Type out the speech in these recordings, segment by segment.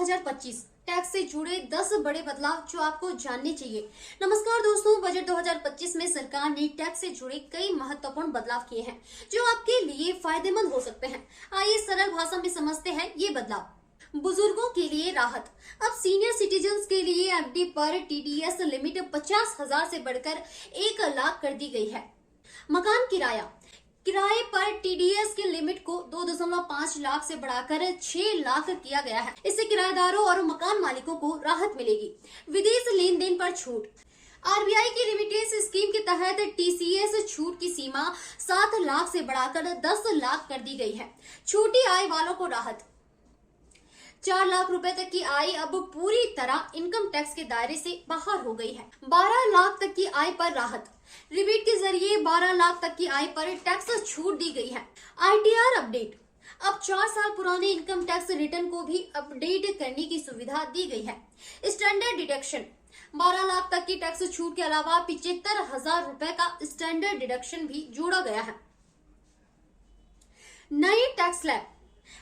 2025 tax से जुड़े 10 बड़े बदलाव जो आपको जानने चाहिए। नमस्कार दोस्तों, बजट 2025 में सरकार ने टैक्स से जुड़े कई महत्वपूर्ण बदलाव किए हैं जो आपके लिए फायदेमंद हो सकते हैं। आइए सरल भाषा में समझते हैं ये बदलाव। बुजुर्गों के लिए राहत। अब सीनियर सिटीजन्स के लिए एफडी पर टीडीएस लिमिट 50,000 से बढ़कर 1 लाख कर दी गई है। मकान किराए पर टीडीएस की लिमिट को 2.5 लाख से बढ़ाकर 6 लाख किया गया है। इससे किराएदारों और मकान मालिकों को राहत मिलेगी। विदेश लेन देन पर छूट। आरबीआई की रिमिटेंस स्कीम के तहत टीसीएस छूट की सीमा 7 लाख से बढ़ाकर 10 लाख कर दी गई है। छोटी आय वालों को राहत। 4 लाख रुपए तक की आय अब पूरी तरह इनकम टैक्स के दायरे से बाहर हो गई है। 12 लाख तक की आय पर राहत। रिबेट के जरिए 12 लाख तक की आय पर टैक्स छूट दी गई है। ITR update. अब 4 साल पुराने इनकम टैक्स रिटर्न को भी अपडेट करने की सुविधा दी गई है। Standard deduction. 12 लाख तक की टैक्स छूट के अलावा 75,000 रुपए का स्टैंडर्ड डिडक्शन भी जोड़ा गया है। नई टैक्स स्लैब।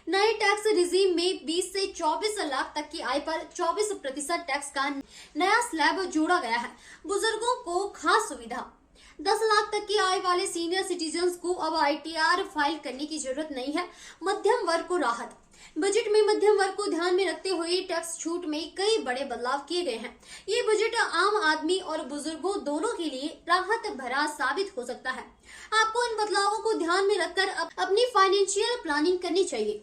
नए टैक्स रिजीम में 20 से 24 लाख तक की आय पर 24% टैक्स का नया स्लैब जोड़ा गया है। बुजुर्गों को खास सुविधा। 10 लाख तक की आय वाले सीनियर सिटीजन्स को अब आईटीआर फाइल करने की जरूरत नहीं है। मध्यम वर्ग को राहत। बजट में मध्यम वर्ग को ध्यान में रखते हुए टैक्स छूट में कई बड़े बदलाव किए गए हैं। ये बजट आम आदमी और बुजुर्गों दोनों के लिए राहत भरा साबित हो सकता है। आपको इन बदलावों को ध्यान में रखकर अपनी फाइनेंशियल प्लानिंग करनी चाहिए।